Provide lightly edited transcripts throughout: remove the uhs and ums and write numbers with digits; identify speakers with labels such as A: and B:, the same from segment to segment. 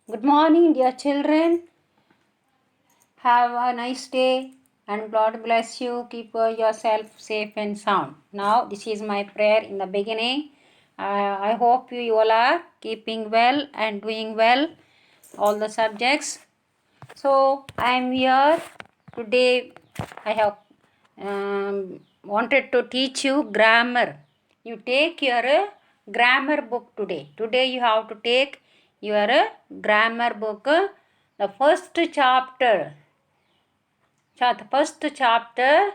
A: Good morning, dear children. Have a nice day and God bless you. Keep yourself safe and sound. Now, this is my prayer in the beginning. I hope you all are keeping well and doing well, all the subjects. So, I am here today. I have wanted to teach you grammar. You take your grammar book today. Today, you have to take your grammar book, the first chapter. The first chapter,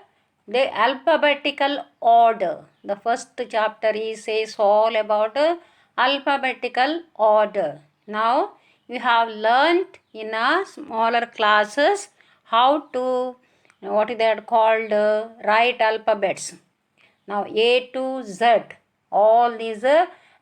A: the alphabetical order. The first chapter says all about alphabetical order. Now you have learnt in a smaller classes how to what is that called write alphabets. Now A to Z, all these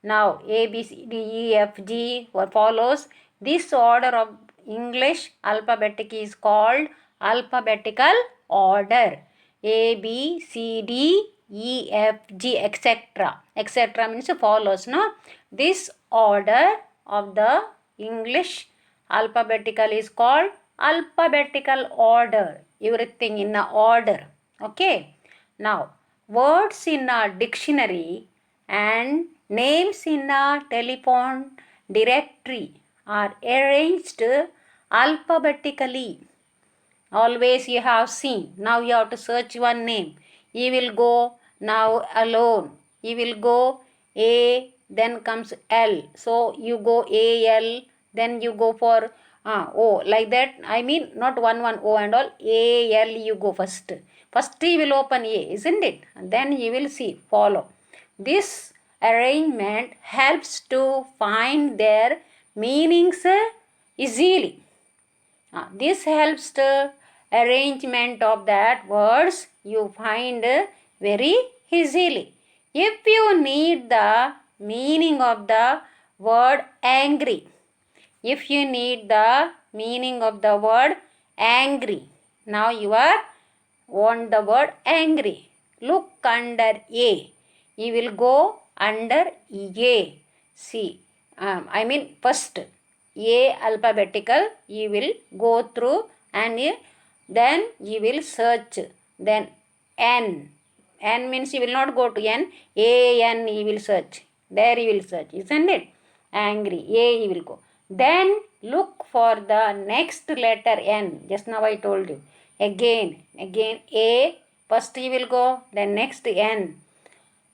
A: now A B C D E F G what follows. This order of English alphabetic is called alphabetical order. A B C D E F G etc. etc. means follows. No, this order of the English alphabetical is called alphabetical order. Everything in a order. Okay. Now, words in a dictionary and names in a telephone directory are arranged alphabetically. Always you have seen. Now you have to search one name. You will go now alone. You will go A, then comes L. So you go A, L, then you go for O. Like that. I mean not one O and all. A, L you go first. First you will open A, isn't it? And then you will see. Follow. This arrangement helps to find their meanings easily. This helps the arrangement of that words you find very easily. If you need the meaning of the word angry, if you need the meaning of the word angry, now you are want the word angry. Look under A. You will go under A. See, I mean first A alphabetical you will go through and then you will search. Then N. N means you will not go to N. A N you will search. There you will search, isn't it? Angry. A you will go. Then look for the next letter N. Just now I told you. Again A. First you will go. Then next N.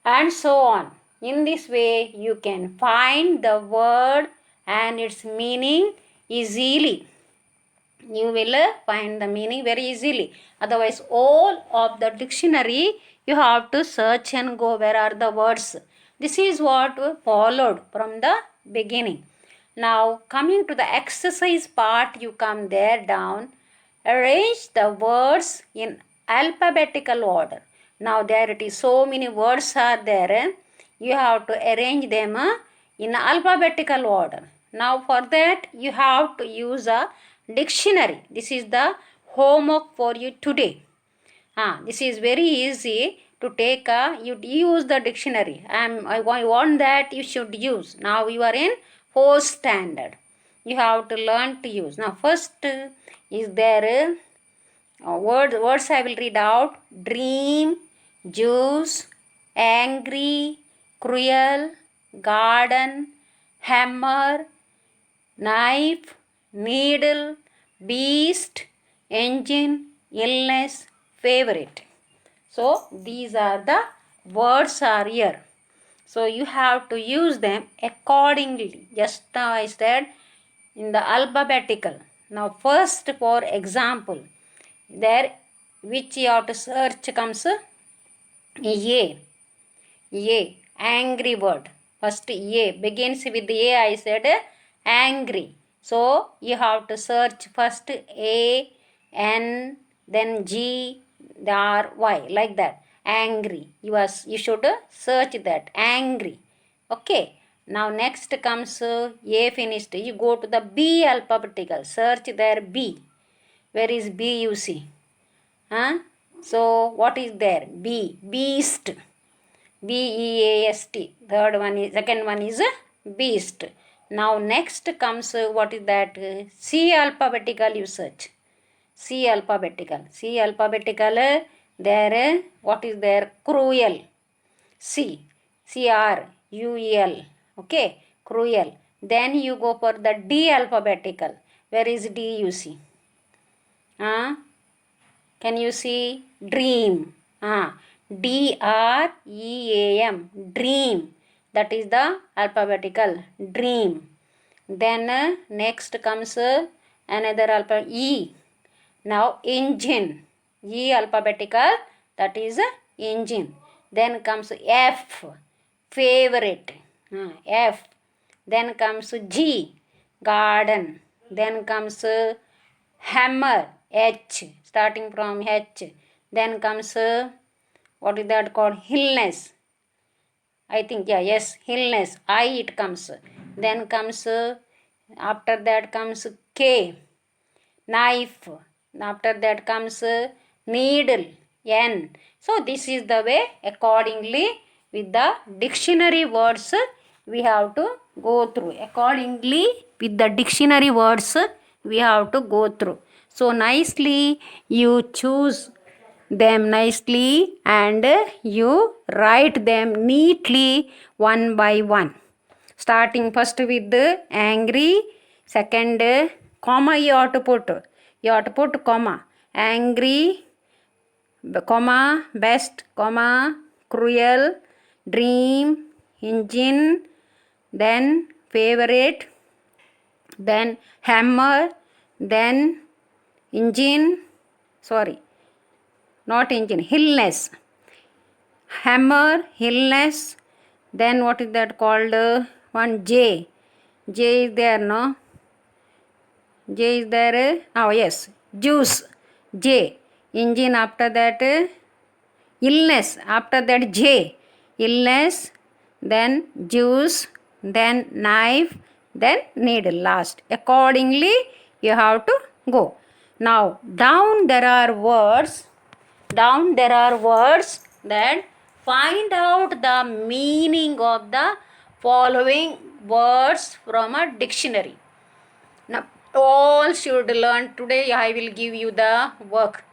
A: And so on. In this way you can find the word and its meaning easily. You will find the meaning very easily. Otherwise all of the dictionary you have to search and go where are the words. This is what followed from the beginning. Now coming to the exercise part, you come there down. Arrange the words in alphabetical order. Now there it is, so many words are there. You have to arrange them in alphabetical order. Now for that you have to use a dictionary. This is the homework for you today. This is very easy to take you use the dictionary. I want that you should use. Now you are in 4th standard. You have to learn to use. Now first is there words I will read out. Dream, juice, angry, cruel, garden, hammer, knife, needle, beast, engine, illness, favorite. So these are the words are here. So you have to use them accordingly. Just now I said in the alphabetical. Now first for example, there which you have to search comes A. A. Angry word. First A begins with A. I said angry. So you have to search first A, N, then G, R, Y, like that. Angry. You should search that. Angry. Okay. Now next comes A finished. You go to the B alphabetical. Search there B. Where is B you see? So what is there? B. Beast. BEAST. Second one is beast. Now next comes what is that? C alphabetical usage. C alphabetical. C alphabetical. There what is there? Cruel. C. CRUEL. Okay. Cruel. Then you go for the D alphabetical. Where is D you see? Can you see? Dream. DREAM. Dream. That is the alphabetical. Dream. Then next comes another alphabet E. Now engine. E alphabetical. That is engine. Then comes F. Favorite. F. Then comes G. Garden. Then comes hammer. H. Starting from H. Then comes what is that called? Illness. I think, yeah, yes, illness. I it comes. Then comes after that comes K. Knife. After that comes needle. N. So this is the way accordingly with the dictionary words we have to go through. Accordingly with the dictionary words we have to go through. So nicely you choose them nicely and you write them neatly one by one. Starting first with the angry, second comma you have to put comma, angry, comma, best, comma, cruel, dream, engine, then favorite, then hammer, then engine, sorry, not engine, illness, hammer, illness, then what is that called? One J. J is there, no? J is there. Oh, yes. Juice. J. Engine after that. Illness. After that J. Illness. Then juice. Then knife. Then needle last. Accordingly, you have to go. Now, down there are words. Down there are words that find out the meaning of the following words from a dictionary. Now, all should learn. Today I will give you the work.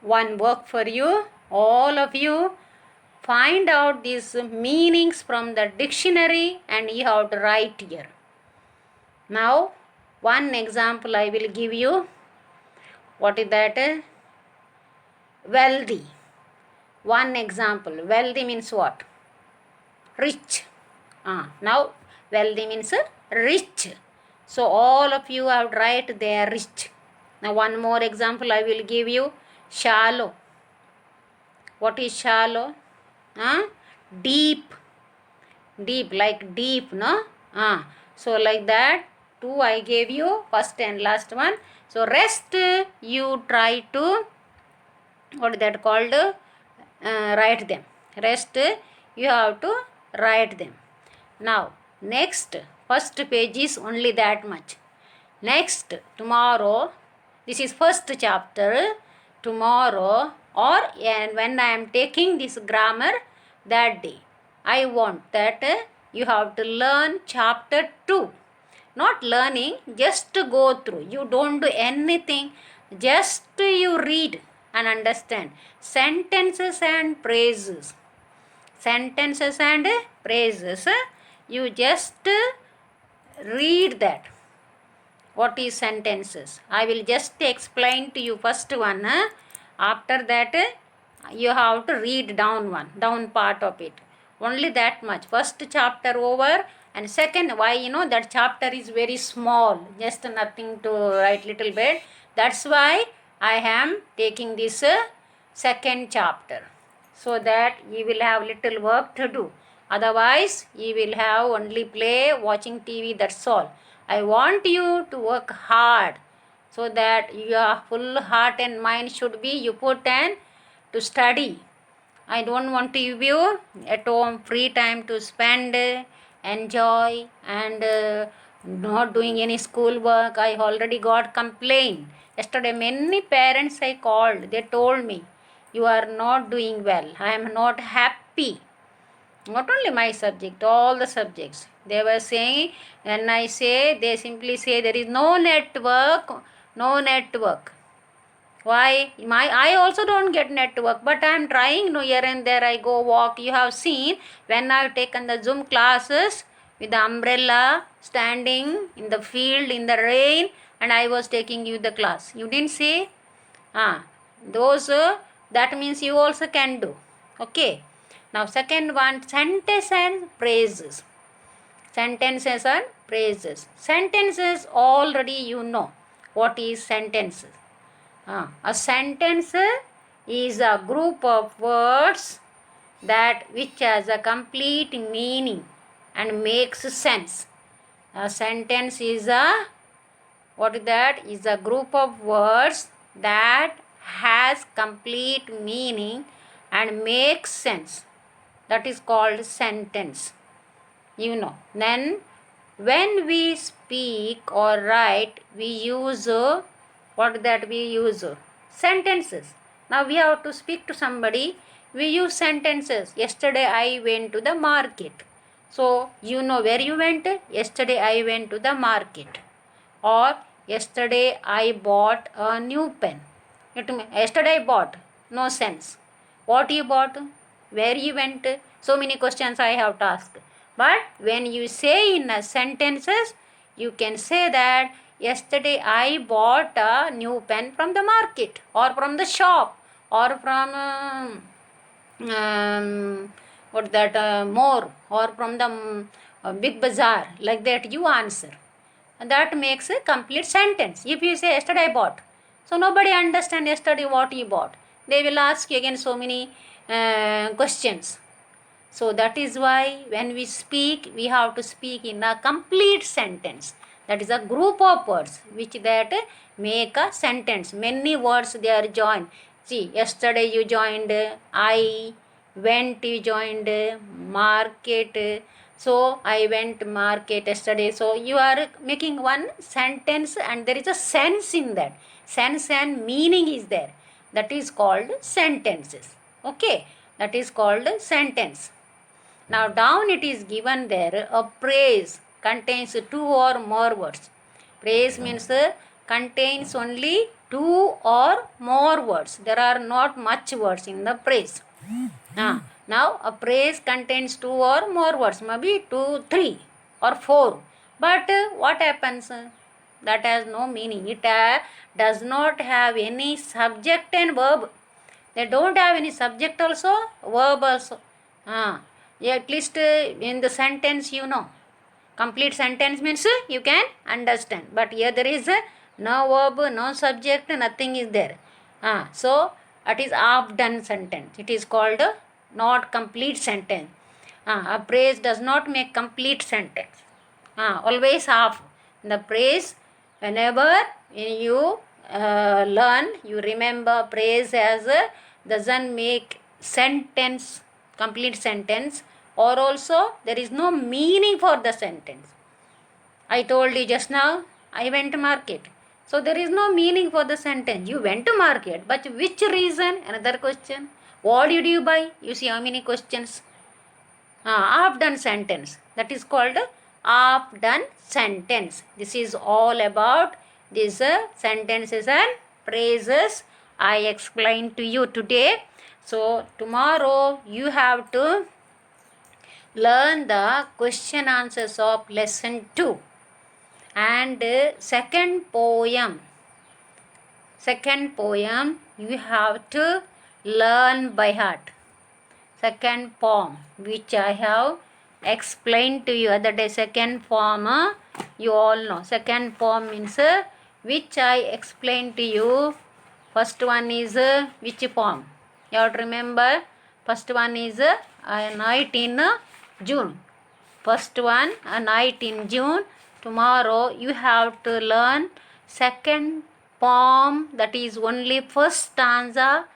A: One work for you. All of you find out these meanings from the dictionary and you have to write here. Now, one example I will give you. What is that? Wealthy. One example. Wealthy means what? Rich. Now, wealthy means rich. So, all of you have write they are rich. Now, one more example I will give you. Shallow. What is shallow? Deep. Deep, like deep, no? So, like that, two I gave you, first and last one. So, rest you try to, what is that called? Write them. Rest you have to write them. Now, next, first page is only that much. Next, tomorrow, this is first chapter. Tomorrow, or and when I am taking this grammar, that day, I want that you have to learn chapter 2. Not learning, just to go through. You don't do anything, just you read and understand. Sentences and phrases. Sentences and phrases. You just read that. What is sentences? I will just explain to you first one. After that, you have to read down down part of it. Only that much. First chapter over, and second, why that chapter is very small, just nothing to write little bit. That's why I am taking this second chapter, so that you will have little work to do. Otherwise, you will have only play, watching TV, that's all. I want you to work hard, so that your full heart and mind should be you put and to study. I don't want to give you at home free time to spend, enjoy, and not doing any school work. I already got complaint. Yesterday many parents I called. They told me, you are not doing well. I am not happy. Not only my subject, all the subjects. They were saying, when I say, they simply say there is no network, no network. Why? I also don't get network, but I am trying. No, here and there I go walk. You have seen when I have taken the Zoom classes with the umbrella, standing in the field in the rain, and I was taking you the class. You didn't see? Those that means you also can do. Okay. Now second one, sentence and phrases. Sentences and phrases. Sentences already you know. What is sentences? A sentence is a group of words that which has a complete meaning and makes sense. A sentence is a what is that? Is a group of words that has complete meaning and makes sense. That is called sentence. You know. Then when we speak or write, we use what that we use sentences. Now we have to speak to somebody, we use sentences. Yesterday I went to the market. So you know where you went. Yesterday I went to the market. Or yesterday I bought a new pen. Yesterday I bought, no sense. What you bought? Where you went? So many questions I have to ask. But when you say in a sentences, you can say that yesterday I bought a new pen from the market or from the shop or from what that more or from the big bazaar. Like that you answer. And that makes a complete sentence. If you say yesterday I bought, so nobody understand yesterday what you bought. They will ask you again so many questions. So that is why when we speak, we have to speak in a complete sentence. That is a group of words which that make a sentence. Many words they are joined. See, yesterday you joined I, went you joined market. So I went market yesterday. So you are making one sentence and there is a sense in that. Sense and meaning is there. That is called sentences. Okay, that is called sentence. Now down it is given there a praise contains two or more words. Praise means contains only two or more words. There are not much words in the praise. Now a praise contains two or more words, maybe 2, 3 or 4. But what happens? That has no meaning. It does not have any subject and verb. They don't have any subject also, verb also. At least in the sentence you know. Complete sentence means you can understand. But here there is no verb, no subject, nothing is there. So it is half done sentence. It is called not complete sentence. A praise does not make complete sentence. Always half. The praise, whenever you learn, you remember praise as doesn't make sentence, complete sentence, or also there is no meaning for the sentence. I told you just now, I went to market. So there is no meaning for the sentence. You went to market, but which reason? Another question. What did you buy? You see how many questions? Half done sentence. That is called half done sentence. This is all about these sentences and phrases I explained to you today. So tomorrow you have to learn the question answers of lesson 2 and second poem you have to learn by heart. Second poem which I have explained to you other day. Second poem you all know. Second poem means which I explained to you. First one is which poem? You have to remember. First one is a night in June. First one, a night in June. Tomorrow you have to learn second poem, that is only first stanza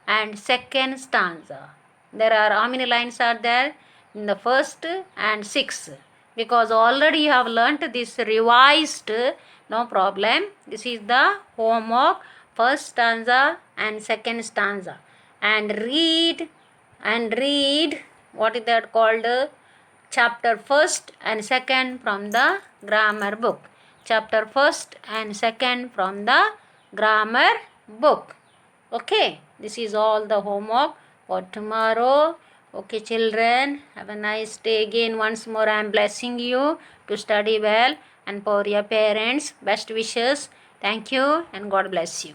A: and second stanza. There are how many lines are there? In the first and sixth. Because already you have learnt this revised, no problem. This is the homework, first stanza and second stanza. And read what is that called? Chapter first and second from the grammar book. Chapter first and second from the grammar book. Okay, this is all the homework for tomorrow. Okay, children, have a nice day. Again, once more, I am blessing you to study well, and for your parents, best wishes. Thank you, and God bless you.